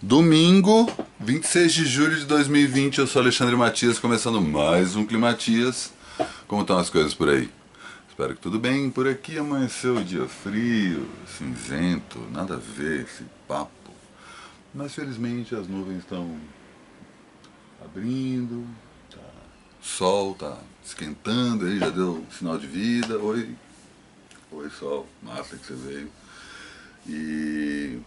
Domingo, 26 de julho de 2020, eu sou Alexandre Matias, começando mais um Climatias. Como estão as coisas por aí? Espero que tudo bem. Por aqui amanheceu o dia frio, cinzento, nada a ver esse papo. Mas felizmente as nuvens estão abrindo, sol tá esquentando, aí já deu sinal de vida. Oi sol, massa que você veio. E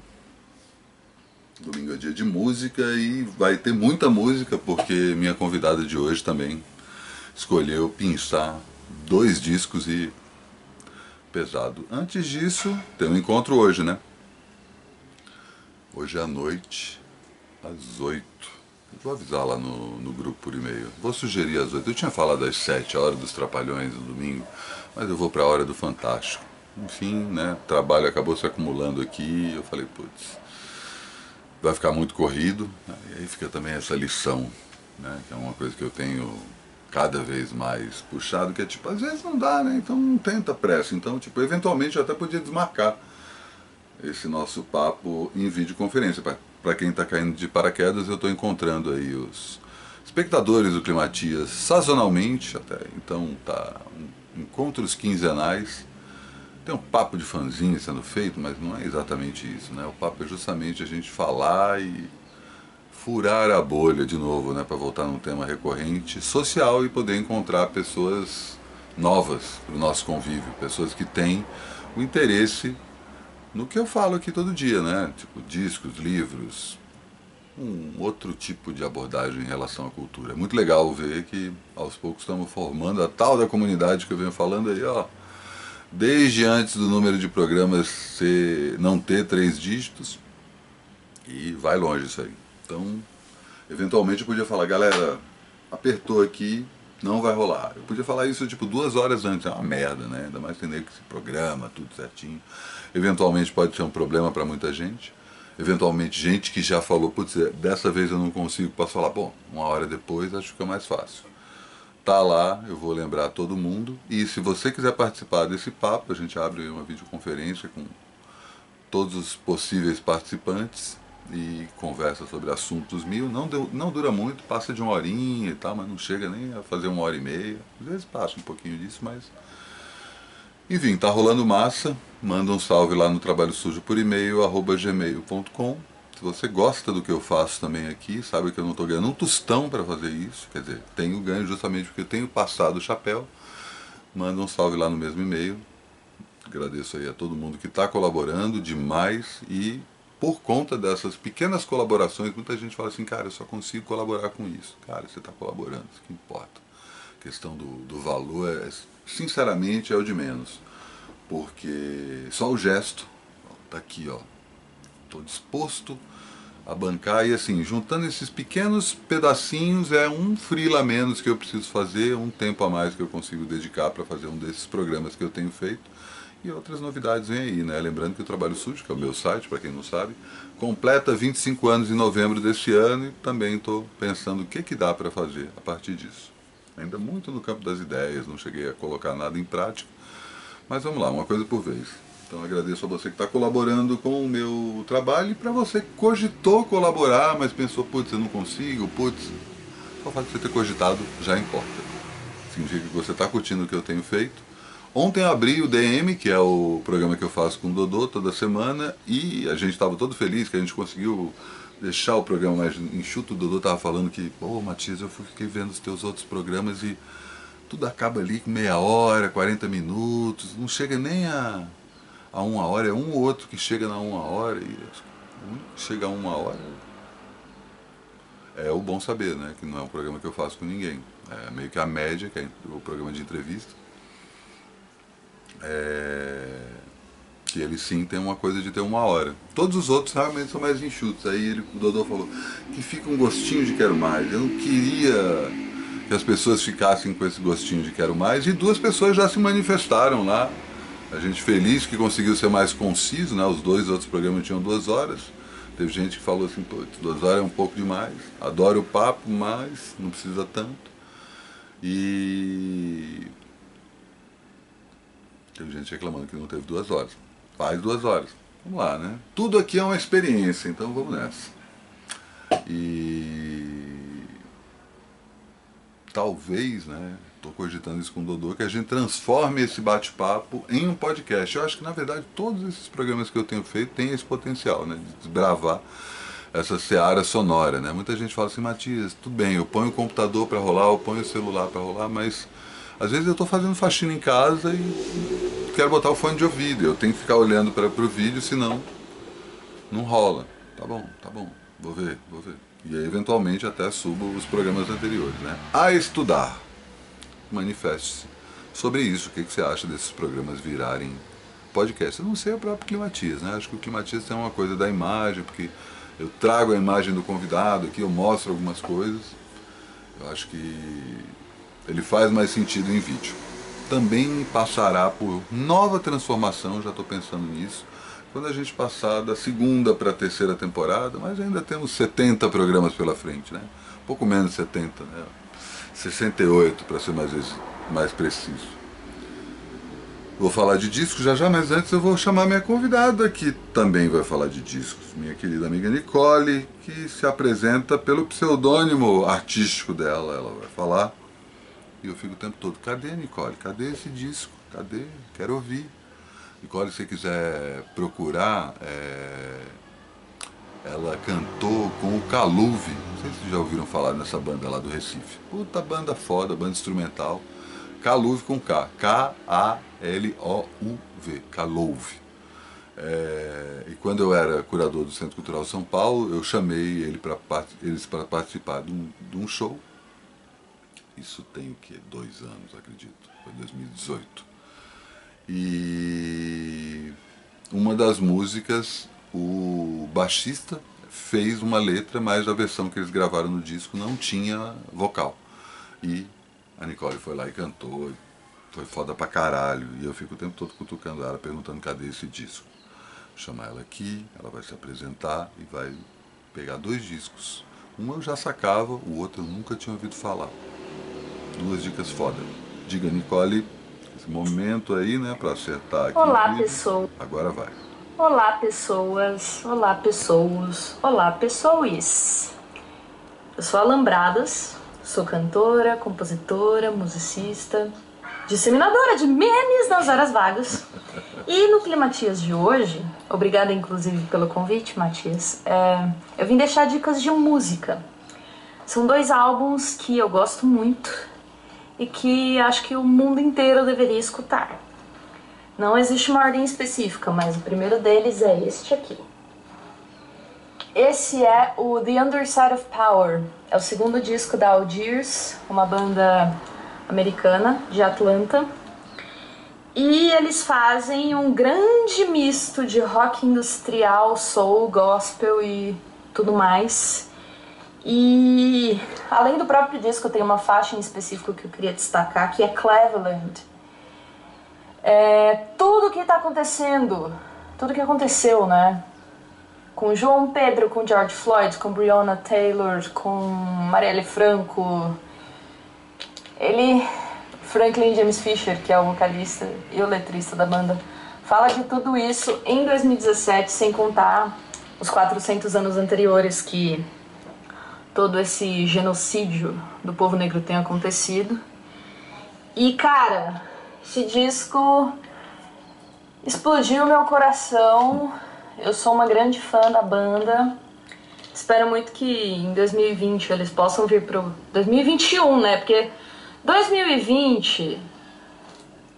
domingo é dia de música e vai ter muita música porque minha convidada de hoje também escolheu pinçar 2 discos e pesado. Antes disso, tem um encontro hoje, né? Hoje à noite, às 8. Eu vou avisar lá no grupo por e-mail. Vou sugerir às 8. Eu tinha falado às 7, a hora dos Trapalhões no domingo, mas eu vou para a hora do Fantástico. Enfim, né? O trabalho acabou se acumulando aqui. Eu falei, putz, vai ficar muito corrido, né? E aí fica também essa lição, né? Que é uma coisa que eu tenho cada vez mais puxado, que é tipo, às vezes não dá, né? Então não tenta pressa. Então, tipo, eventualmente eu até podia desmarcar esse nosso papo em videoconferência. Para quem está caindo de paraquedas, eu estou encontrando aí os espectadores do Climatias sazonalmente até. Então tá encontros quinzenais. Tem um papo de fanzinho sendo feito, mas não é exatamente isso, né? O papo é justamente a gente falar e furar a bolha de novo, né? Para voltar num tema recorrente, social, e poder encontrar pessoas novas para o nosso convívio, pessoas que têm o interesse no que eu falo aqui todo dia, né? Tipo, discos, livros, um outro tipo de abordagem em relação à cultura. É muito legal ver que aos poucos estamos formando a tal da comunidade que eu venho falando aí, ó. Desde antes do número de programas não ter 3 dígitos, e vai longe isso aí. Então, eventualmente eu podia falar, galera, apertou aqui, não vai rolar. Eu podia falar isso tipo 2 horas antes, é uma merda, né? Ainda mais entender que se programa, tudo certinho. Eventualmente pode ser um problema para muita gente. Eventualmente gente que já falou, putz, dessa vez eu não consigo, posso falar, bom, 1 hora depois acho que fica mais fácil. Tá lá, eu vou lembrar todo mundo. E se você quiser participar desse papo, a gente abre uma videoconferência com todos os possíveis participantes e conversa sobre assuntos mil. Não dura muito, passa de 1 horinha e tal, mas não chega nem a fazer 1 hora e meia. Às vezes passa um pouquinho disso, mas enfim, tá rolando massa. Manda um salve lá no Trabalho Sujo por e-mail, @gmail.com. Se você gosta do que eu faço também aqui, sabe que eu não estou ganhando um tostão para fazer isso. Quer dizer, tenho ganho justamente porque eu tenho passado o chapéu. Manda um salve lá no mesmo e-mail. Agradeço aí a todo mundo que está colaborando demais. E por conta dessas pequenas colaborações, muita gente fala assim, cara, eu só consigo colaborar com isso. Cara, você está colaborando, isso que importa. A questão do valor, sinceramente, é o de menos. Porque só o gesto, tá aqui, ó, estou disposto a bancar, e assim, juntando esses pequenos pedacinhos, é um freela a menos que eu preciso fazer, um tempo a mais que eu consigo dedicar para fazer um desses programas que eu tenho feito. E outras novidades vêm aí, né? Lembrando que o Trabalho Sujo, que é o meu site, para quem não sabe, completa 25 anos em novembro desse ano, e também estou pensando o que dá para fazer a partir disso. Ainda muito no campo das ideias, não cheguei a colocar nada em prática, mas vamos lá, uma coisa por vez. Então agradeço a você que está colaborando com o meu trabalho, e para você que cogitou colaborar, mas pensou, putz, eu não consigo, putz, só o fato de você ter cogitado já importa. Significa que você está curtindo o que eu tenho feito. Ontem eu abri o DM, que é o programa que eu faço com o Dodô toda semana, e a gente estava todo feliz que a gente conseguiu deixar o programa mais enxuto. O Dodô estava falando que, pô, Matias, eu fiquei vendo os teus outros programas e tudo acaba ali com meia hora, 40 minutos, não chega nem a 1 hora, é um ou outro que chega na 1 hora, e chega a 1 hora é o bom saber, né? Que não é um programa que eu faço com ninguém. É meio que a média, que é o programa de entrevista. Que ele sim tem uma coisa de ter 1 hora. Todos os outros realmente são mais enxutos. Aí o Dodô falou que fica um gostinho de quero mais. Eu não queria que as pessoas ficassem com esse gostinho de quero mais. E 2 pessoas já se manifestaram lá. A gente feliz que conseguiu ser mais conciso, né? Os 2 outros programas tinham 2 horas. Teve gente que falou assim, pô, 2 horas é um pouco demais. Adoro o papo, mas não precisa tanto. E teve gente reclamando que não teve 2 horas. Faz 2 horas. Vamos lá, né? Tudo aqui é uma experiência, então vamos nessa. E talvez, né, estou cogitando isso com o Dodô, que a gente transforme esse bate-papo em um podcast. Eu acho que, na verdade, todos esses programas que eu tenho feito têm esse potencial, né, de desbravar essa seara sonora, né? Muita gente fala assim, Matias, tudo bem, eu ponho o computador para rolar, eu ponho o celular para rolar, mas às vezes eu estou fazendo faxina em casa e quero botar o fone de ouvido, eu tenho que ficar olhando para o vídeo, senão não rola. Tá bom, vou ver. E aí, eventualmente, até subo os programas anteriores, né? A estudar. Manifeste-se sobre isso. O que você acha desses programas virarem podcast? Eu não sei o próprio Climatias, né? Acho que o Climatias tem uma coisa da imagem, porque eu trago a imagem do convidado aqui, eu mostro algumas coisas. Eu acho que ele faz mais sentido em vídeo. Também passará por nova transformação, já estou pensando nisso, quando a gente passar da segunda para a terceira temporada, mas ainda temos 70 programas pela frente, né? Pouco menos de 70, né? 68 para ser mais preciso. Vou falar de discos já, mas antes eu vou chamar minha convidada, que também vai falar de discos, minha querida amiga Nicole, que se apresenta pelo pseudônimo artístico dela, ela vai falar. E eu fico o tempo todo, cadê, Nicole? Cadê esse disco? Cadê? Quero ouvir. Nicole, se você quiser procurar, ela cantou com o Kaluve. Não sei se vocês já ouviram falar nessa banda lá do Recife. Puta banda foda, banda instrumental. Kaluve com K. K-A-L-O-U-V. Kaluve. E quando eu era curador do Centro Cultural São Paulo, eu chamei eles para participar de um show. Isso tem o quê? 2 anos, acredito. Foi 2018. E uma das músicas, o baixista fez uma letra, mas a versão que eles gravaram no disco não tinha vocal. E a Nicole foi lá e cantou, foi foda pra caralho. E eu fico o tempo todo cutucando ela, perguntando cadê esse disco. Vou chamar ela aqui, ela vai se apresentar e vai pegar 2 discos. Um eu já sacava, o outro eu nunca tinha ouvido falar. 2 dicas foda. Diga, Nicole, esse momento aí, né, pra acertar aqui. Olá, pessoal. Agora vai. Olá, pessoas. Olá, pessoas. Olá, pessoas. Eu sou a Lambradas, sou cantora, compositora, musicista, disseminadora de memes nas horas vagas. E no Climatias de hoje, obrigada inclusive pelo convite, Matias, eu vim deixar dicas de música. São 2 álbuns que eu gosto muito e que acho que o mundo inteiro deveria escutar. Não existe uma ordem específica, mas o primeiro deles é este aqui. Esse é o The Underside of Power. É o 2º disco da Algiers, uma banda americana de Atlanta. E eles fazem um grande misto de rock industrial, soul, gospel e tudo mais. E além do próprio disco, tem uma faixa em específico que eu queria destacar, que é Cleveland. Tudo que tá acontecendo, tudo que aconteceu, né? Com João Pedro, com George Floyd, com Breonna Taylor, com Marielle Franco. Franklin James Fisher, que é o vocalista e o letrista da banda, fala de tudo isso em 2017, sem contar os 400 anos anteriores que todo esse genocídio do povo negro tem acontecido. E, cara, esse disco explodiu meu coração. Eu sou uma grande fã da banda. Espero muito que em 2020 eles possam vir pro 2021, né? Porque 2020,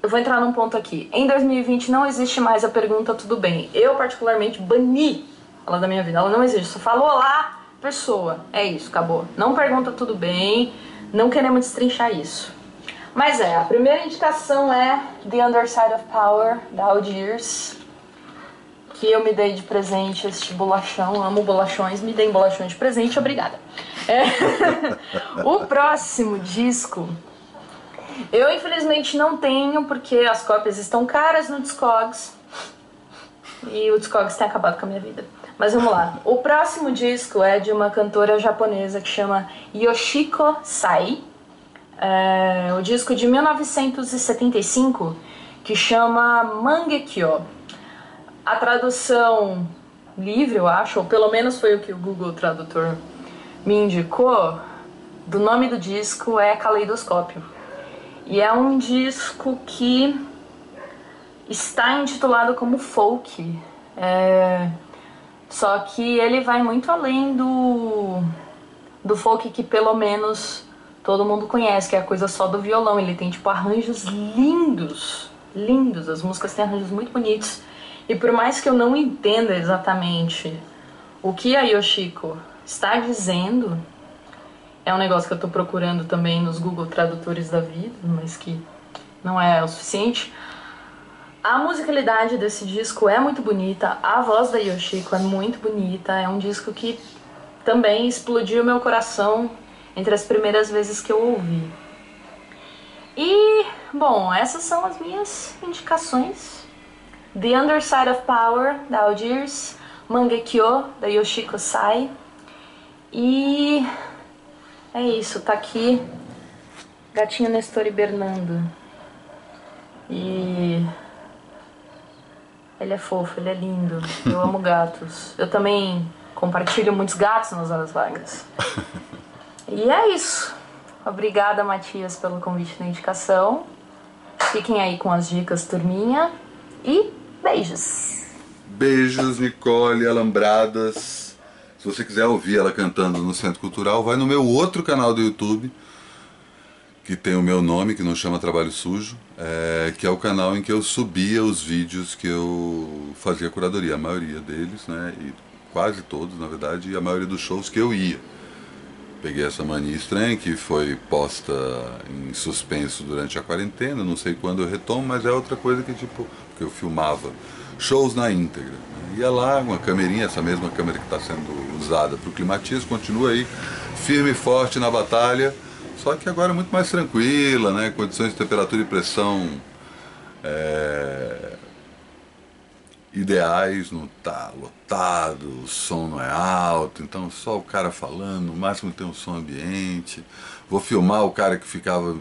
eu vou entrar num ponto aqui. Em 2020 não existe mais a pergunta tudo bem. Eu particularmente bani ela da minha vida. Ela não existe. Só falo olá, pessoa. É isso, acabou. Não pergunta tudo bem. Não queremos destrinchar isso. Mas a primeira indicação é The Underside of Power, da Algiers, que eu me dei de presente este bolachão. Amo bolachões, me deem bolachões de presente, obrigada. O próximo disco, eu infelizmente não tenho, porque as cópias estão caras no Discogs. E o Discogs tem acabado com a minha vida. Mas vamos lá. O próximo disco é de uma cantora japonesa que chama Yoshiko Sai. O disco de 1975, que chama Mangekyo. A tradução livre, eu acho, ou pelo menos foi o que o Google Tradutor me indicou, do nome do disco é Caleidoscópio. E é um disco que está intitulado como folk. Só que ele vai muito além do folk que pelo menos todo mundo conhece, que é a coisa só do violão. Ele tem tipo arranjos lindos, lindos. As músicas têm arranjos muito bonitos. E por mais que eu não entenda exatamente o que a Yoshiko está dizendo, é um negócio que eu tô procurando também nos Google Tradutores da vida, mas que não é o suficiente. A musicalidade desse disco é muito bonita, a voz da Yoshiko é muito bonita, é um disco que também explodiu meu coração entre as primeiras vezes que eu ouvi. E, bom, essas são as minhas indicações. The Underside of Power, da Algiers, Mangekyo, da Yoshiko Sai. E é isso, tá aqui gatinho Nestor e Bernardo. E ele é fofo, ele é lindo. Eu amo gatos. Eu também compartilho muitos gatos nas horas vagas. E é isso. Obrigada, Matias, pelo convite da indicação. Fiquem aí com as dicas, turminha. E beijos. Beijos, Nicole Alambradas. Se você quiser ouvir ela cantando no Centro Cultural, vai no meu outro canal do YouTube, que tem o meu nome, que não chama Trabalho Sujo, que é o canal em que eu subia os vídeos que eu fazia curadoria, a maioria deles, né, e quase todos, na verdade, e a maioria dos shows que eu ia. Peguei essa mania estranha que foi posta em suspenso durante a quarentena, não sei quando eu retomo, mas é outra coisa que tipo, porque eu filmava shows na íntegra. Ia lá, uma camerinha, essa mesma câmera que está sendo usada para o Climatias, continua aí, firme e forte na batalha, só que agora é muito mais tranquila, né? Condições de temperatura e pressão ideais, não tá lotado, o som não é alto, então só o cara falando, no máximo tem um som ambiente. Vou filmar o cara que ficava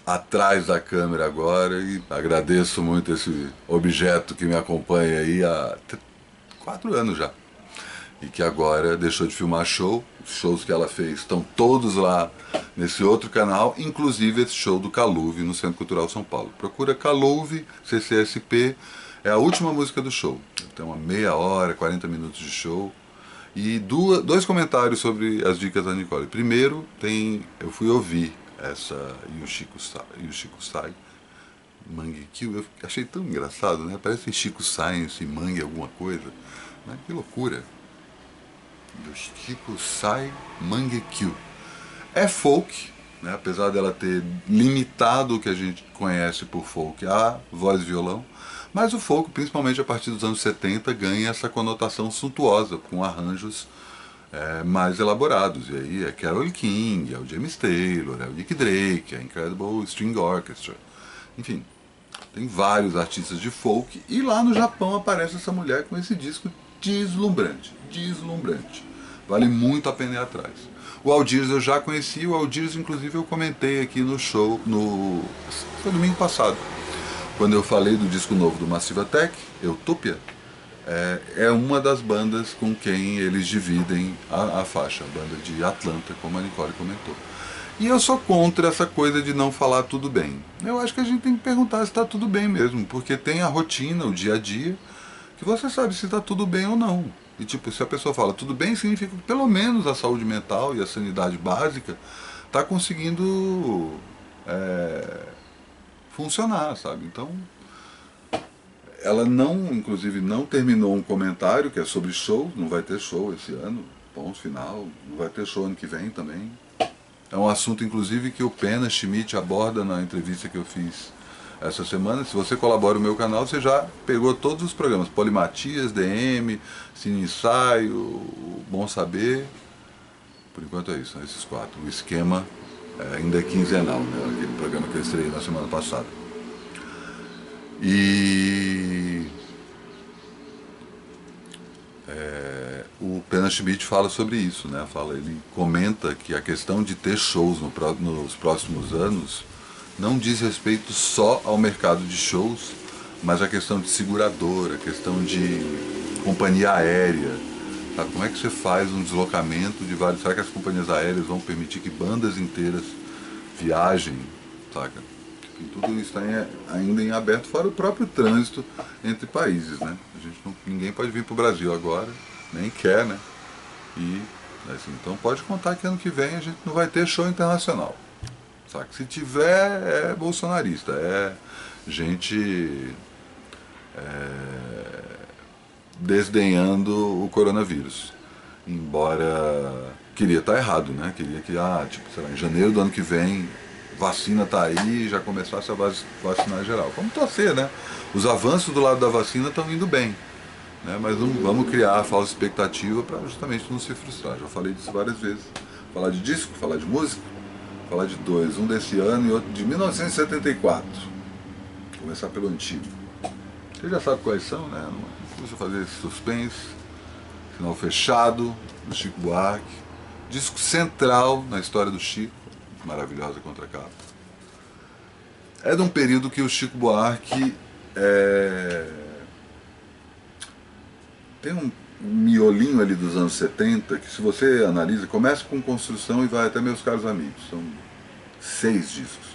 atrás da câmera agora e agradeço muito esse objeto que me acompanha aí há 4 anos já. E que agora deixou de filmar show. Os shows que ela fez estão todos lá nesse outro canal, inclusive esse show do Caluve no Centro Cultural São Paulo. Procura Caluve, CCSP, é a última música do show. Tem uma meia hora, 40 minutos de show. E dois comentários sobre as dicas da Nicole. Primeiro, eu fui ouvir essa Yoshiko Sai, Mangekyo. Eu achei tão engraçado, né? Parece Chico Science e Mangue alguma coisa. Né? Que loucura. Yoshiko Sai Mangekyo. É folk, né? Apesar dela ter limitado o que a gente conhece por folk a voz e violão, mas o folk, principalmente a partir dos anos 70, ganha essa conotação suntuosa, com arranjos mais elaborados. E aí é Carole King, é o James Taylor, é o Nick Drake, é a Incredible String Orchestra. Enfim, tem vários artistas de folk. E lá no Japão aparece essa mulher com esse disco deslumbrante, deslumbrante. Vale muito a pena ir atrás. O Algiers eu já conheci, o Algiers inclusive eu comentei aqui no show, foi domingo passado, quando eu falei do disco novo do Massive Attack, Utopia. É uma das bandas com quem eles dividem a faixa, a banda de Atlanta, como a Nicole comentou. E eu sou contra essa coisa de não falar tudo bem. Eu acho que a gente tem que perguntar se está tudo bem mesmo, porque tem a rotina, o dia a dia, que você sabe se está tudo bem ou não. E tipo, se a pessoa fala tudo bem, significa que pelo menos a saúde mental e a sanidade básica está conseguindo funcionar, sabe? Então, ela inclusive não terminou um comentário que é sobre show, não vai ter show esse ano, ponto final, não vai ter show ano que vem também. É um assunto, inclusive, que o Pena Schmidt aborda na entrevista que eu fiz essa semana. Se você colabora no meu canal, você já pegou todos os programas, Polimatias, DM, Cine Ensaio, Bom Saber. Por enquanto é isso, né, esses 4. O esquema ainda é quinzenal, né, aquele programa que eu estreiei na semana passada. E o Pena Schmidt fala sobre isso, né? Ele comenta que a questão de ter shows nos próximos anos não diz respeito só ao mercado de shows, mas a questão de seguradora, a questão de companhia aérea, Sabe, como é que você faz um deslocamento de vários... Será que as companhias aéreas vão permitir que bandas inteiras viajem, saca? Enfim, tudo isso está ainda em aberto, fora o próprio trânsito entre países, né? Ninguém pode vir para o Brasil agora, nem quer, né? E, assim, então pode contar que ano que vem a gente não vai ter show internacional. Saca? Se tiver, é bolsonarista, é gente desdenhando o coronavírus. Embora queria estar errado, né? Queria que, tipo, sei lá, em janeiro do ano que vem, vacina tá aí e já começasse a vacinar geral. Vamos torcer, né? Os avanços do lado da vacina estão indo bem, né? Mas não vamos criar a falsa expectativa para justamente não se frustrar. Já falei disso várias vezes. Falar de disco, falar de música, falar de dois, um desse ano e outro de 1974. Vou começar pelo antigo. Você já sabe quais são, né? Não precisa fazer esse suspense. Final Fechado, do Chico Buarque. Disco central na história do Chico, maravilhosa contracapa. É de um período que o Chico Buarque tem um miolinho ali dos anos 70, que se você analisa, começa com Construção e vai até Meus Caros Amigos. São 6 discos.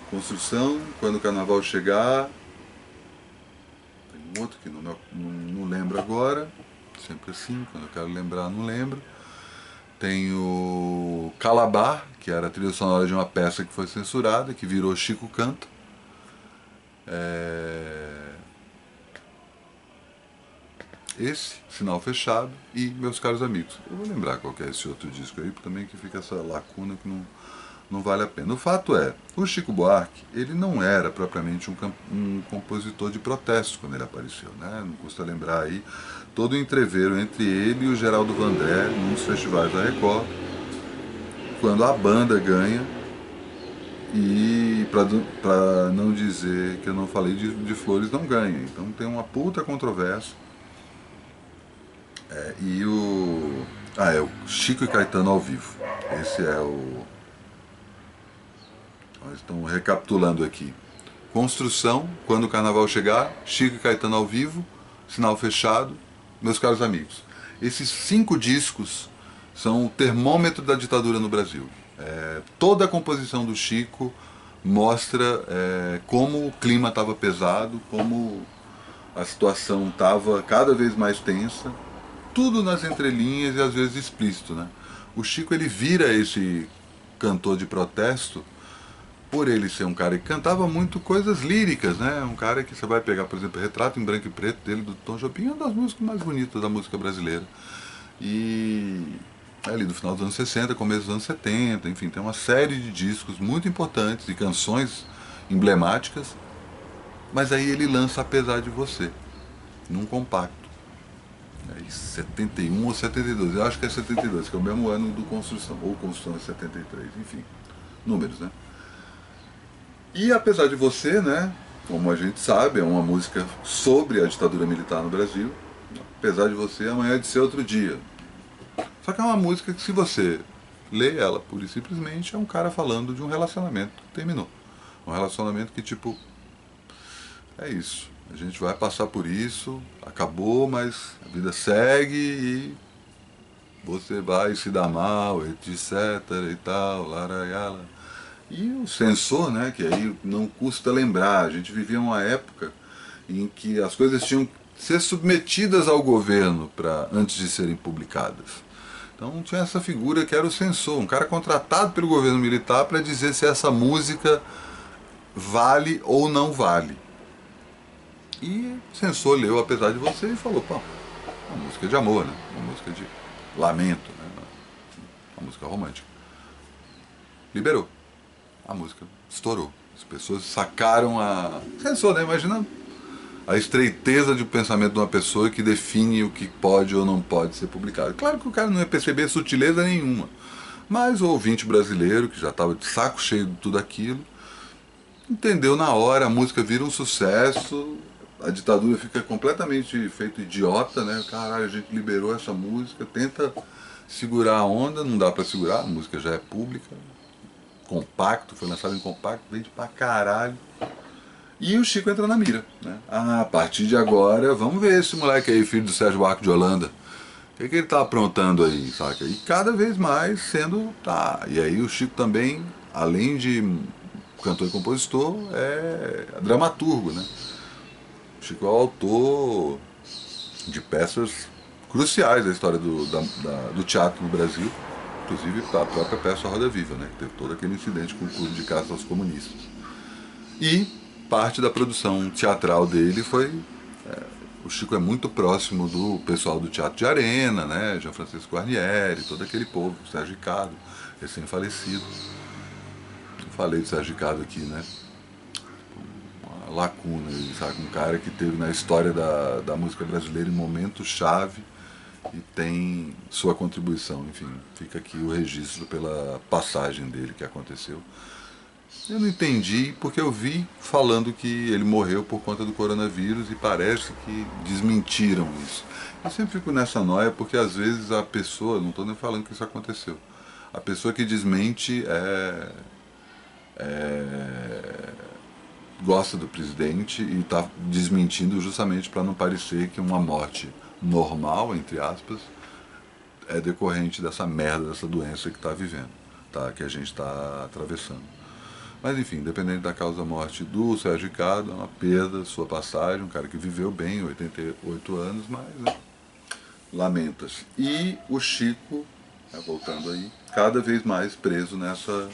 Construção, Quando o Carnaval Chegar, tem um outro que não lembro agora, sempre assim, quando eu quero lembrar não lembro. Tem o Calabar, que era a trilha sonora de uma peça que foi censurada, que virou Chico Canta. Esse, Sinal Fechado e Meus Caros Amigos. Eu vou lembrar qual que é esse outro disco aí, também que fica essa lacuna que não vale a pena. O fato é, o Chico Buarque, ele não era propriamente um compositor de protesto quando ele apareceu, né? Não custa lembrar aí todo o entreveiro entre ele e o Geraldo Vandré, num dos festivais da Record, quando a banda ganha, e para não dizer que eu não falei de Flores, não ganha. Então tem uma puta controvérsia. E é o Chico e Caetano ao vivo. Esse é o... Nós estamos recapitulando aqui. Construção, Quando o Carnaval Chegar, Chico e Caetano ao vivo, Sinal Fechado, Meus Caros Amigos. Esses 5 discos são o termômetro da ditadura no Brasil. Toda a composição do Chico mostra como o clima estava pesado, como a situação estava cada vez mais tensa, tudo nas entrelinhas e às vezes explícito, né? O Chico, ele vira esse cantor de protesto por ele ser um cara que cantava muito coisas líricas, né? Um cara que você vai pegar, por exemplo, Retrato em Branco e Preto dele, do Tom Jobim, é uma das músicas mais bonitas da música brasileira. E ali do final dos anos 60, começo dos anos 70, enfim, tem uma série de discos muito importantes e canções emblemáticas, mas aí ele lança Apesar de Você, num compacto. 71 ou 72, eu acho que é 72, que é o mesmo ano do Construção, ou Construção é 73, enfim, números, né? E Apesar de Você, né, como a gente sabe, é uma música sobre a ditadura militar no Brasil. Apesar de Você, amanhã é de ser outro dia. Só que é uma música que, se você lê ela pura e simplesmente, é um cara falando de um relacionamento que terminou. Um relacionamento que, tipo, é isso. A gente vai passar por isso, acabou, mas a vida segue e você vai se dar mal, etc e tal, laraiala. E o censor, né, que aí não custa lembrar, a gente vivia uma época em que as coisas tinham que ser submetidas ao governo antes de serem publicadas. Então tinha essa figura que era o censor, um cara contratado pelo governo militar para dizer se essa música vale ou não vale. E o censor leu Apesar de Você e falou, pô, uma música de amor, né? Uma música de lamento, né? Uma música romântica. Liberou. A música estourou. As pessoas sacaram censor, né? Imagina a estreiteza de pensamento de uma pessoa que define o que pode ou não pode ser publicado. Claro que o cara não ia perceber sutileza nenhuma. Mas o ouvinte brasileiro, que já estava de saco cheio de tudo aquilo, entendeu na hora, a música vira um sucesso, a ditadura fica completamente feito idiota, né? Caralho, a gente liberou essa música, tenta segurar a onda, não dá pra segurar, a música já é pública. Compacto, foi lançado em compacto, vende pra caralho. E o Chico entra na mira, né? A partir de agora, vamos ver esse moleque aí, filho do Sérgio Buarque de Holanda, O que ele tá aprontando aí, saca? E cada vez mais sendo, tá. E aí o Chico também, além de cantor e compositor, é dramaturgo, né? O Chico é o autor de peças cruciais da história do teatro no Brasil, inclusive a própria peça Roda Viva, né? Que teve todo aquele incidente com o clube de caça aos comunistas. E parte da produção teatral dele foi. O Chico é muito próximo do pessoal do Teatro de Arena, né? Jean Francisco Guarnieri, todo aquele povo, Sérgio Ricardo, recém-falecido. Falei do Sérgio Ricardo aqui, né? Uma lacuna, sabe? Um cara que teve na história da música brasileira em momentos chave e tem sua contribuição. Enfim, fica aqui o registro pela passagem dele que aconteceu. Eu não entendi porque eu vi falando que ele morreu por conta do coronavírus e parece que desmentiram isso. Eu sempre fico nessa noia porque às vezes a pessoa, não estou nem falando que isso aconteceu, a pessoa que desmente gosta do presidente e está desmentindo justamente para não parecer que uma morte normal, entre aspas, é decorrente dessa merda, dessa doença que está vivendo, tá? Que a gente está atravessando. Mas enfim, independente da causa da morte do Sérgio Ricardo, é uma perda, sua passagem, um cara que viveu bem, 88 anos, mas né, lamenta-se. E o Chico, voltando aí, cada vez mais preso nessa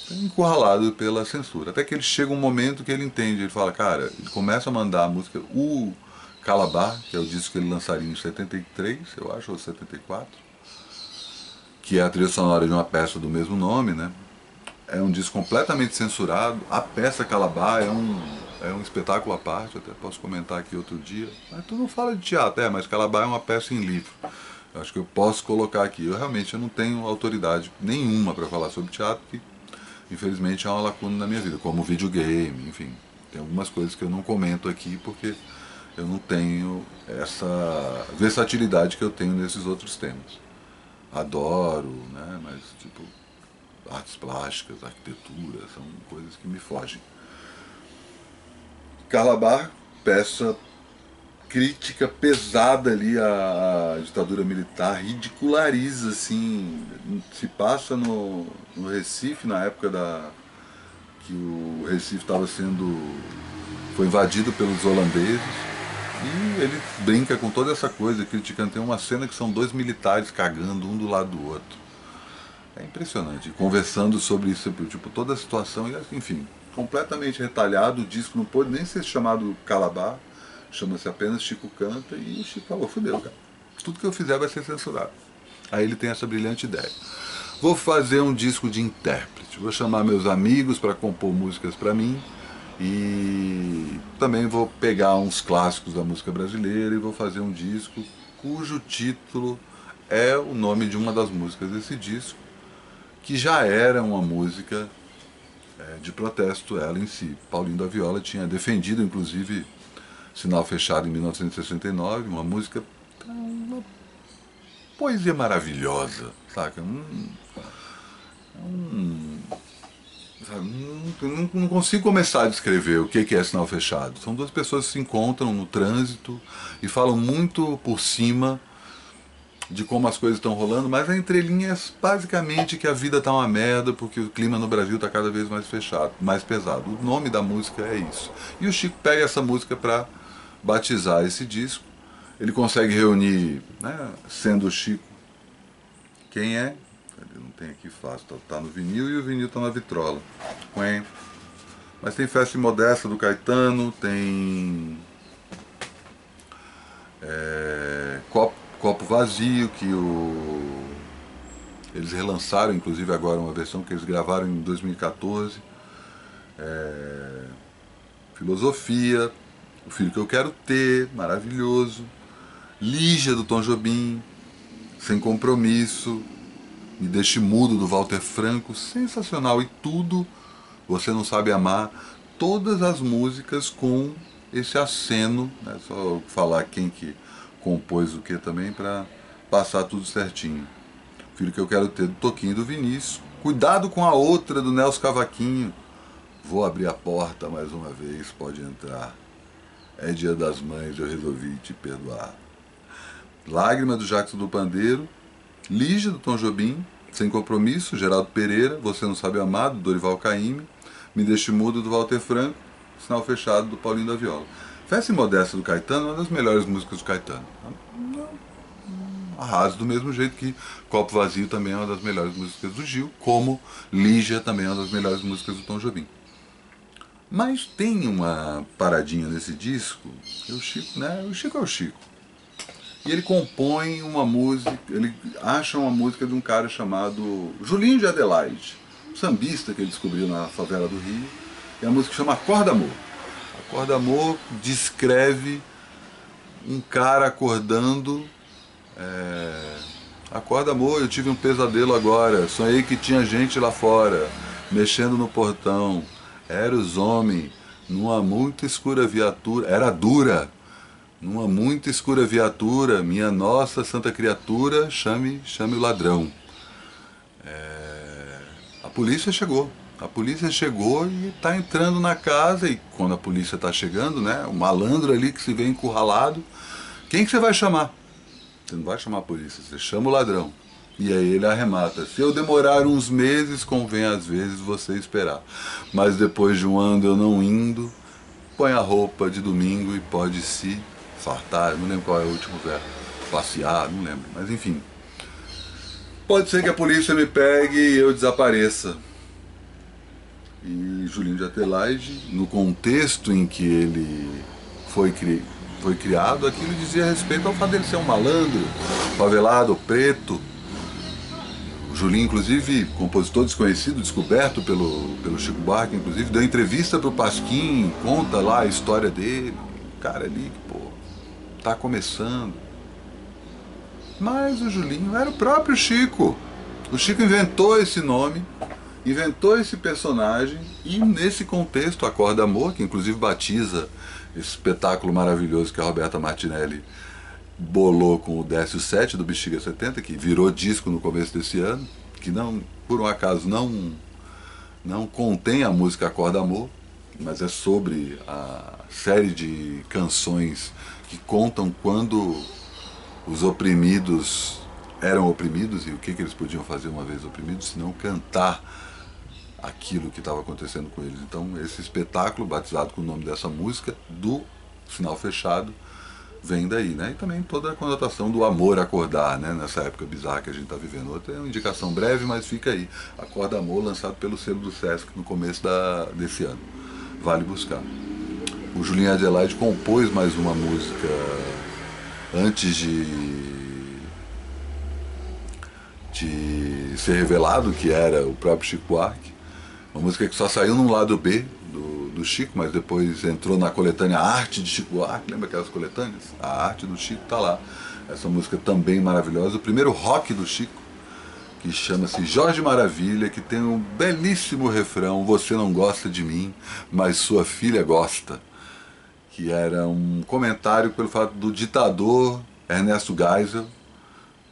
encurralado pela censura. Até que ele chega um momento que ele entende, ele fala, cara, ele começa a mandar a música, o Calabar, que é o disco que ele lançaria em 73, eu acho, ou 74, que é a trilha sonora de uma peça do mesmo nome, né? É um disco completamente censurado. A peça Calabar é um espetáculo à parte, até posso comentar aqui outro dia. Mas tu não fala de teatro, mas Calabar é uma peça em livro. Eu acho que eu posso colocar aqui. Eu não tenho autoridade nenhuma para falar sobre teatro, que infelizmente é uma lacuna na minha vida, como videogame, enfim. Tem algumas coisas que eu não comento aqui porque eu não tenho essa versatilidade que eu tenho nesses outros temas. Adoro, né? Mas tipo, artes plásticas, arquitetura, são coisas que me fogem. Calabar, peça crítica pesada ali à ditadura militar, ridiculariza assim, se passa no Recife, na época que o Recife estava foi invadido pelos holandeses. E ele brinca com toda essa coisa, criticando. Tem uma cena que são dois militares cagando um do lado do outro. É impressionante. Conversando sobre isso, tipo, toda a situação, e enfim, completamente retalhado. O disco não pôde nem ser chamado Calabar, chama-se apenas Chico Canta, e o Chico falou, fudeu, cara. Tudo que eu fizer vai ser censurado. Aí ele tem essa brilhante ideia. Vou fazer um disco de intérprete, vou chamar meus amigos para compor músicas para mim, e também vou pegar uns clássicos da música brasileira e vou fazer um disco cujo título é o nome de uma das músicas desse disco, que já era uma música de protesto, ela em si. Paulinho da Viola tinha defendido, inclusive, Sinal Fechado em 1969, uma música, uma poesia maravilhosa, saca? Não consigo começar a descrever o que é sinal fechado. São duas pessoas que se encontram no trânsito e falam muito por cima de como as coisas estão rolando, mas a entrelinha é basicamente que a vida tá uma merda porque o clima no Brasil tá cada vez mais fechado, mais pesado. O nome da música é isso. E o Chico pega essa música para batizar esse disco. Ele consegue reunir, né, sendo o Chico quem é? Não tem aqui fácil, tá no vinil e o vinil tá na vitrola. Mas tem Festa Modesta do Caetano, tem Copo Vazio, que eles relançaram, inclusive agora uma versão que eles gravaram em 2014. Filosofia, O Filho Que Eu Quero Ter, maravilhoso. Lígia do Tom Jobim, Sem Compromisso, Me Deixe Mudo do Walter Franco, sensacional. E tudo, Você Não Sabe Amar, todas as músicas com esse aceno, né? Só falar quem que compôs o que também para passar tudo certinho. O Filho Que Eu Quero Ter do Toquinho e do Vinícius. Cuidado com a outra do Nelson Cavaquinho. Vou abrir a porta mais uma vez, pode entrar. É Dia das Mães, eu resolvi te perdoar. Lágrima do Jackson do Pandeiro, Lígia do Tom Jobim, Sem Compromisso, Geraldo Pereira, Você Não Sabe Amar, do Dorival Caymmi, Me Deixe Mudo, do Walter Franco, Sinal Fechado, do Paulinho da Viola. Festa e Modesta do Caetano é uma das melhores músicas do Caetano. Arraso do mesmo jeito que Copo Vazio também é uma das melhores músicas do Gil, como Lígia também é uma das melhores músicas do Tom Jobim. Mas tem uma paradinha nesse disco, o Chico, né? O Chico é o Chico. E ele compõe uma música, ele acha uma música de um cara chamado Julinho de Adelaide, um sambista que ele descobriu na favela do Rio, e a música chama Acorda Amor. Acorda Amor descreve um cara acordando. Acorda amor, eu tive um pesadelo agora, sonhei que tinha gente lá fora, mexendo no portão, era os homens, numa muito escura viatura, era dura, numa muito escura viatura, minha nossa santa criatura, chame o ladrão. A polícia chegou e está entrando na casa, e quando a polícia está chegando, né, o malandro ali que se vê encurralado, quem que você vai chamar? Você não vai chamar a polícia, você chama o ladrão. E aí ele arremata: se eu demorar uns meses, convém às vezes você esperar. Mas depois de um ano eu não indo, põe a roupa de domingo e pode se fartar. Não lembro qual é o último verbo. Passear, não lembro. Mas enfim. Pode ser que a polícia me pegue e eu desapareça. E Julinho de Adelaide, no contexto em que ele foi criado, aquilo dizia respeito ao fato dele ser um malandro, favelado, preto. O Julinho, inclusive, compositor desconhecido, descoberto pelo Chico Buarque, inclusive, deu entrevista pro Pasquim, conta lá a história dele. O cara ali que, pô, tá começando. Mas o Julinho era o próprio Chico. O Chico inventou esse nome, inventou esse personagem, e nesse contexto, Acorda Amor, que inclusive batiza esse espetáculo maravilhoso que a Roberta Martinelli bolou com o Décio 7 do Bexiga 70, que virou disco no começo desse ano, que não, por um acaso não contém a música Acorda Amor, mas é sobre a série de canções que contam quando os oprimidos eram oprimidos e o que eles podiam fazer uma vez oprimidos, se não cantar aquilo que estava acontecendo com eles. Então esse espetáculo, batizado com o nome dessa música, do Sinal Fechado, vem daí, né? E também toda a conotação do amor acordar, né? Nessa época bizarra que a gente está vivendo. Outra é uma indicação breve, mas fica aí. Acorda Amor, lançado pelo selo do Sesc no começo desse ano. Vale buscar. O Julinho Adelaide compôs mais uma música antes de ser revelado que era o próprio Chico Buarque. Uma música que só saiu num lado B do Chico, mas depois entrou na coletânea Arte de Chico Buarque. Lembra aquelas coletâneas? A Arte do Chico tá lá. Essa música também maravilhosa. O primeiro rock do Chico, que chama-se Jorge Maravilha, que tem um belíssimo refrão: você não gosta de mim, mas sua filha gosta. Que era um comentário pelo fato do ditador Ernesto Geisel,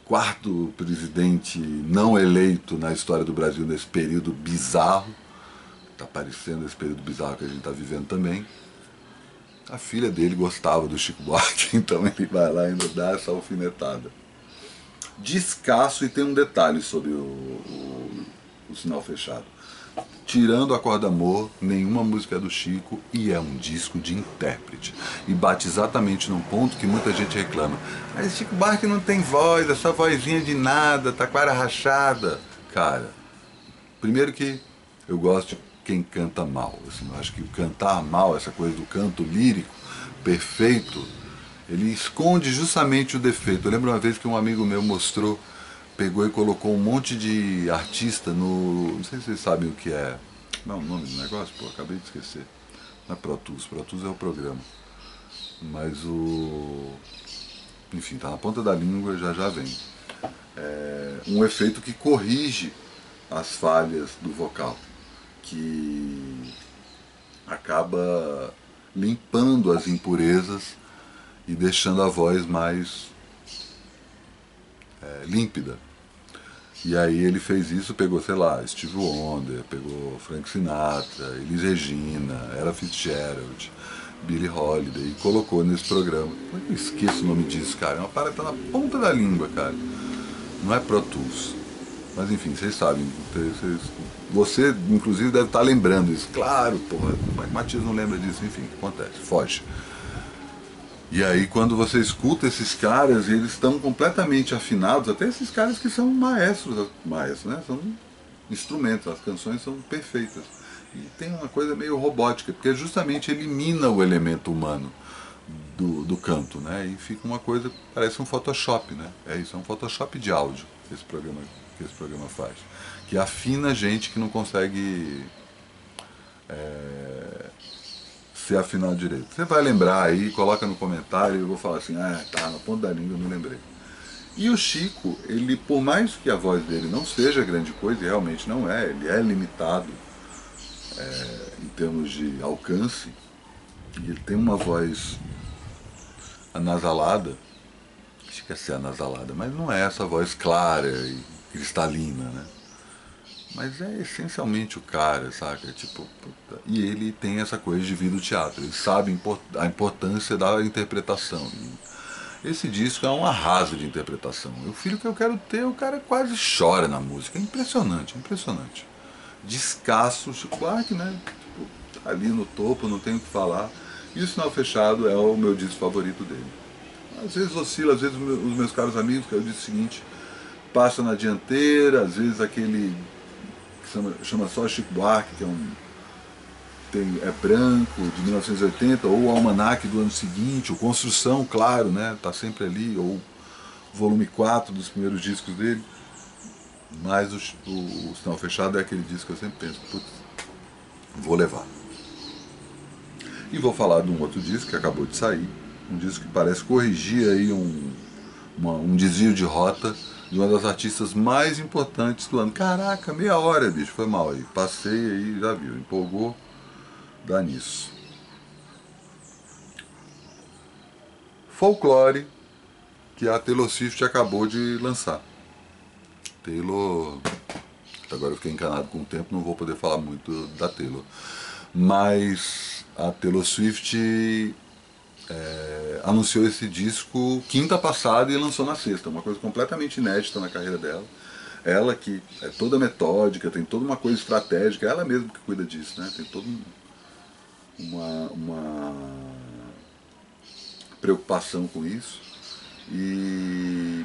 quarto presidente não eleito na história do Brasil nesse período bizarro. Está parecendo esse período bizarro que a gente está vivendo também. A filha dele gostava do Chico Buarque, então ele vai lá e ainda dá essa alfinetada. Descasso, e tem um detalhe sobre o Sinal Fechado. Tirando Acorda Amor, nenhuma música é do Chico, e é um disco de intérprete. E bate exatamente num ponto que muita gente reclama: mas Chico Buarque não tem voz, essa vozinha de nada, taquara rachada. Cara, primeiro que eu gosto de quem canta mal. Assim, eu acho que o cantar mal, essa coisa do canto lírico perfeito, ele esconde justamente o defeito. Eu lembro uma vez que um amigo meu mostrou, pegou e colocou um monte de artista no... Não sei se vocês sabem o que é. Não, o nome do negócio? Pô, acabei de esquecer. Não é Pro Tools. Pro Tools é o programa. Mas o... Enfim, tá na ponta da língua, já vem. É um efeito que corrige as falhas do vocal, que acaba limpando as impurezas e deixando a voz mais límpida. E aí ele fez isso, pegou, sei lá, Stevie Wonder, pegou Frank Sinatra, Elis Regina, Ella Fitzgerald, Billie Holiday, e colocou nesse programa. Eu esqueço o nome disso, cara. É uma parada que tá na ponta da língua, cara. Não é Pro Tools. Mas enfim, vocês sabem. Você, inclusive, deve estar lembrando isso. Claro, porra. Mas Matias não lembra disso. Enfim, o que acontece? Foge. E aí quando você escuta esses caras, eles estão completamente afinados, até esses caras que são maestros, né? São instrumentos, as canções são perfeitas. E tem uma coisa meio robótica, porque justamente elimina o elemento humano do canto, né? E fica uma coisa, parece um Photoshop, né? É isso, é um Photoshop de áudio que esse programa faz. Que afina gente que não consegue se afinar direito. Você vai lembrar aí, coloca no comentário, eu vou falar assim, tá, na ponta da língua eu não lembrei. E o Chico, ele, por mais que a voz dele não seja grande coisa, e realmente não é, ele é limitado em termos de alcance, e ele tem uma voz anasalada, acho que é ser anasalada, mas não é essa voz clara e cristalina, né? Mas é essencialmente o cara, saca? Tipo, puta. E ele tem essa coisa de vir do teatro, ele sabe a importância da interpretação. E esse disco é um arraso de interpretação. O filho que eu quero ter, o cara quase chora na música. É impressionante, impressionante. Descasso, Chico Buarque, né? Tipo, ali no topo, não tenho o que falar. E o Sinal Fechado é o meu disco favorito dele. Às vezes oscila, às vezes os meus caros amigos, que é o disco seguinte, passa na dianteira, às vezes aquele que chama só Chico Buarque, que é branco, de 1980, ou o Almanac do ano seguinte, ou Construção, claro, né, tá sempre ali, ou volume 4 dos primeiros discos dele. Mas o Sinal Fechado é aquele disco que eu sempre penso, putz, vou levar. E vou falar de um outro disco que acabou de sair, um disco que parece corrigir aí um desvio de rota de uma das artistas mais importantes do ano. Caraca, meia hora, bicho, foi mal aí. Passei aí, já viu, empolgou, dá nisso. Folklore, que a Taylor Swift acabou de lançar. Taylor... Agora eu fiquei encanado com o tempo, não vou poder falar muito da Taylor. Mas a Taylor Swift anunciou esse disco quinta passada e lançou na sexta, uma coisa completamente inédita na carreira dela. Ela que é toda metódica, tem toda uma coisa estratégica, ela mesma que cuida disso, né? Tem toda uma preocupação com isso. E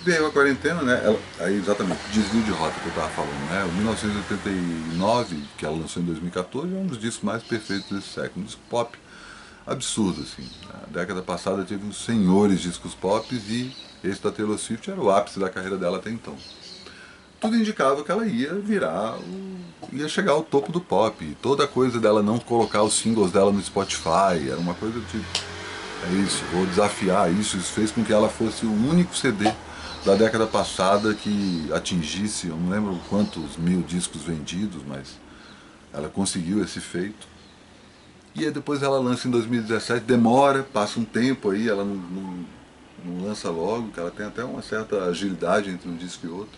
veio a quarentena, né? Aí exatamente, desvio de rota que eu estava falando, né? O 1989, que ela lançou em 2014, é um dos discos mais perfeitos desse século, um disco pop absurdo, assim. Na década passada teve uns senhores discos pop e esse da Taylor Swift era o ápice da carreira dela até então. Tudo indicava que ela ia chegar ao topo do pop. E toda a coisa dela não colocar os singles dela no Spotify, era uma coisa tipo, é isso, vou desafiar isso. Isso fez com que ela fosse o único CD da década passada que atingisse, eu não lembro quantos mil discos vendidos, mas ela conseguiu esse feito. E aí depois ela lança em 2017, demora, passa um tempo aí, ela não lança logo, que ela tem até uma certa agilidade entre um disco e outro.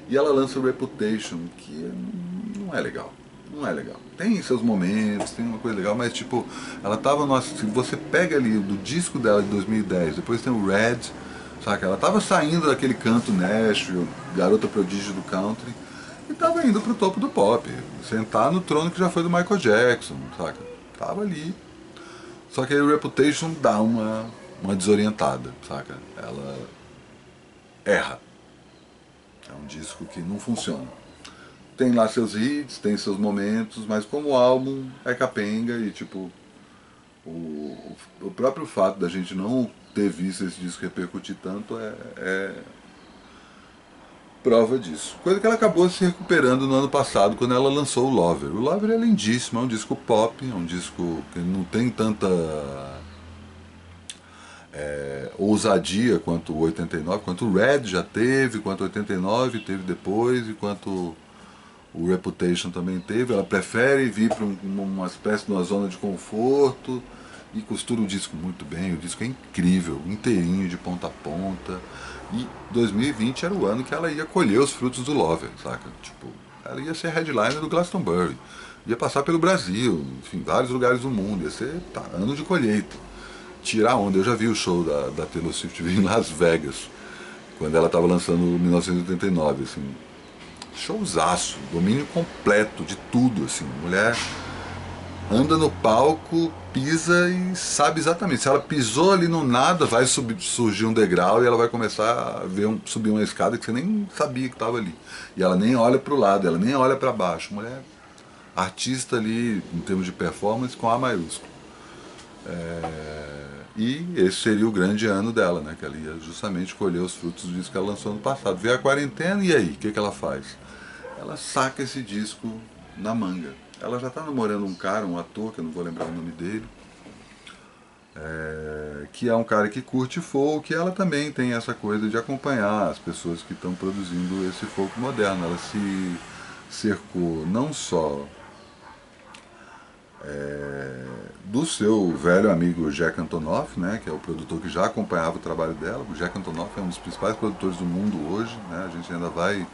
E ela lança o Reputation, que não é legal. Não é legal. Tem seus momentos, tem uma coisa legal, mas tipo, ela tava no... Se você pega ali do disco dela de 2010, depois tem o Red, saca? Ela tava saindo daquele canto Nashville, garota prodígio do country, e tava indo pro topo do pop. Sentar no trono que já foi do Michael Jackson, saca? Tava ali. Só que aí o Reputation dá uma desorientada, saca? Ela erra. É um disco que não funciona. Tem lá seus hits, tem seus momentos, mas como álbum é capenga e tipo... O próprio fato da gente não ter visto esse disco repercutir tanto é prova disso. Coisa que ela acabou se recuperando no ano passado, quando ela lançou o Lover. O Lover é lindíssimo, é um disco pop, é um disco que não tem tanta ousadia quanto o 89, quanto o Red já teve, quanto o 89 teve depois, e quanto o Reputation também teve. Ela prefere vir para uma espécie de uma zona de conforto e costura o disco muito bem. O disco é incrível, inteirinho, de ponta a ponta. E 2020 era o ano que ela ia colher os frutos do Lover, saca? Tipo, ela ia ser headliner do Glastonbury. Ia passar pelo Brasil, enfim, vários lugares do mundo, ia ser ano de colheita. Tirar onda, eu já vi o show da Taylor Swift em Las Vegas, quando ela estava lançando 1989, assim, showzaço, domínio completo de tudo, assim, mulher anda no palco, pisa e sabe exatamente. Se ela pisou ali no nada, vai surgir um degrau e ela vai começar a subir uma escada que você nem sabia que estava ali. E ela nem olha para o lado, ela nem olha para baixo. Mulher, artista ali, em termos de performance, com A maiúsculo. E esse seria o grande ano dela, né? Que ela ia justamente colher os frutos do disco que ela lançou ano passado. Veio a quarentena e aí, o que ela faz? Ela saca esse disco na manga. Ela já está namorando um cara, um ator, que eu não vou lembrar o nome dele, que é um cara que curte folk, e ela também tem essa coisa de acompanhar as pessoas que estão produzindo esse folk moderno. Ela se cercou não só do seu velho amigo Jack Antonoff, né, que é o produtor que já acompanhava o trabalho dela. O Jack Antonoff é um dos principais produtores do mundo hoje, né, a gente ainda vai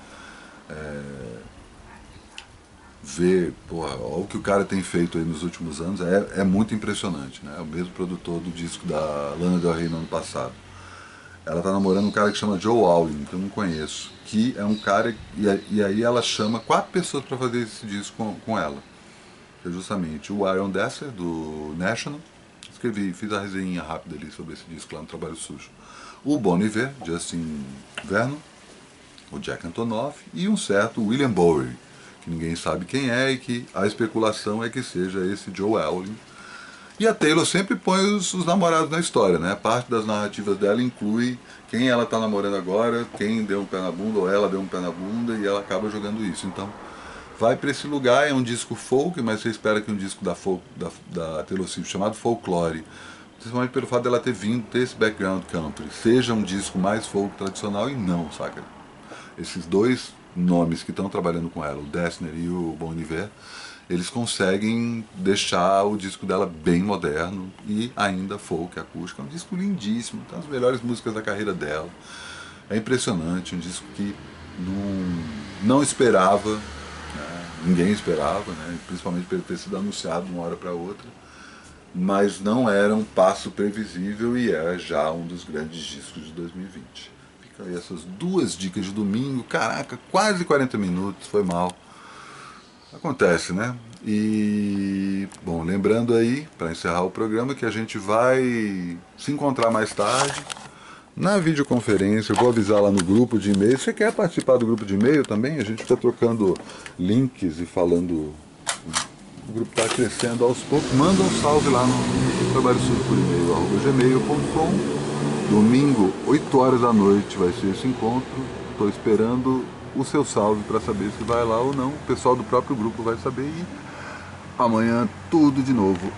ver, porra, olha o que o cara tem feito aí nos últimos anos, é muito impressionante, né? É o mesmo produtor do disco da Lana Del Rey no ano passado. Ela tá namorando um cara que chama Joe Alwyn, que eu não conheço, que é um cara, e aí ela chama 4 pessoas para fazer esse disco com ela. Que é justamente o Aaron Dessner, do National, fiz a resenha rápida ali sobre esse disco lá no Trabalho Sujo. O Bon Iver, Justin Vernon, o Jack Antonoff e um certo William Bowery, que ninguém sabe quem é e que a especulação é que seja esse Joe Alwyn. E a Taylor sempre põe os namorados na história, né? Parte das narrativas dela inclui quem ela está namorando agora, quem deu um pé na bunda ou ela deu um pé na bunda, e ela acaba jogando isso. Então, vai para esse lugar, é um disco folk, mas você espera que um disco da Taylor Swift chamado Folklore, principalmente pelo fato dela ter vindo, ter esse background country, seja um disco mais folk tradicional, e não, saca? Esses dois nomes que estão trabalhando com ela, o Dessner e o Bon Iver, eles conseguem deixar o disco dela bem moderno e ainda folk, acústico. É um disco lindíssimo, tem as melhores músicas da carreira dela. É impressionante, um disco que não esperava, né? Ninguém esperava, né? Principalmente por ele ter sido anunciado de uma hora para outra, mas não era um passo previsível e é já um dos grandes discos de 2020. Fica aí essas 2 dicas de domingo, caraca, quase 40 minutos, foi mal. Acontece, né? E, bom, lembrando aí, para encerrar o programa, que a gente vai se encontrar mais tarde na videoconferência. Eu vou avisar lá no grupo de e-mail. Você quer participar do grupo de e-mail também? A gente fica trocando links e falando. O grupo está crescendo aos poucos. Manda um salve lá no Trabalho Sujo por e-mail, @gmail.com. Domingo, 8 horas da noite vai ser esse encontro. Estou esperando o seu salve para saber se vai lá ou não. O pessoal do próprio grupo vai saber, e amanhã tudo de novo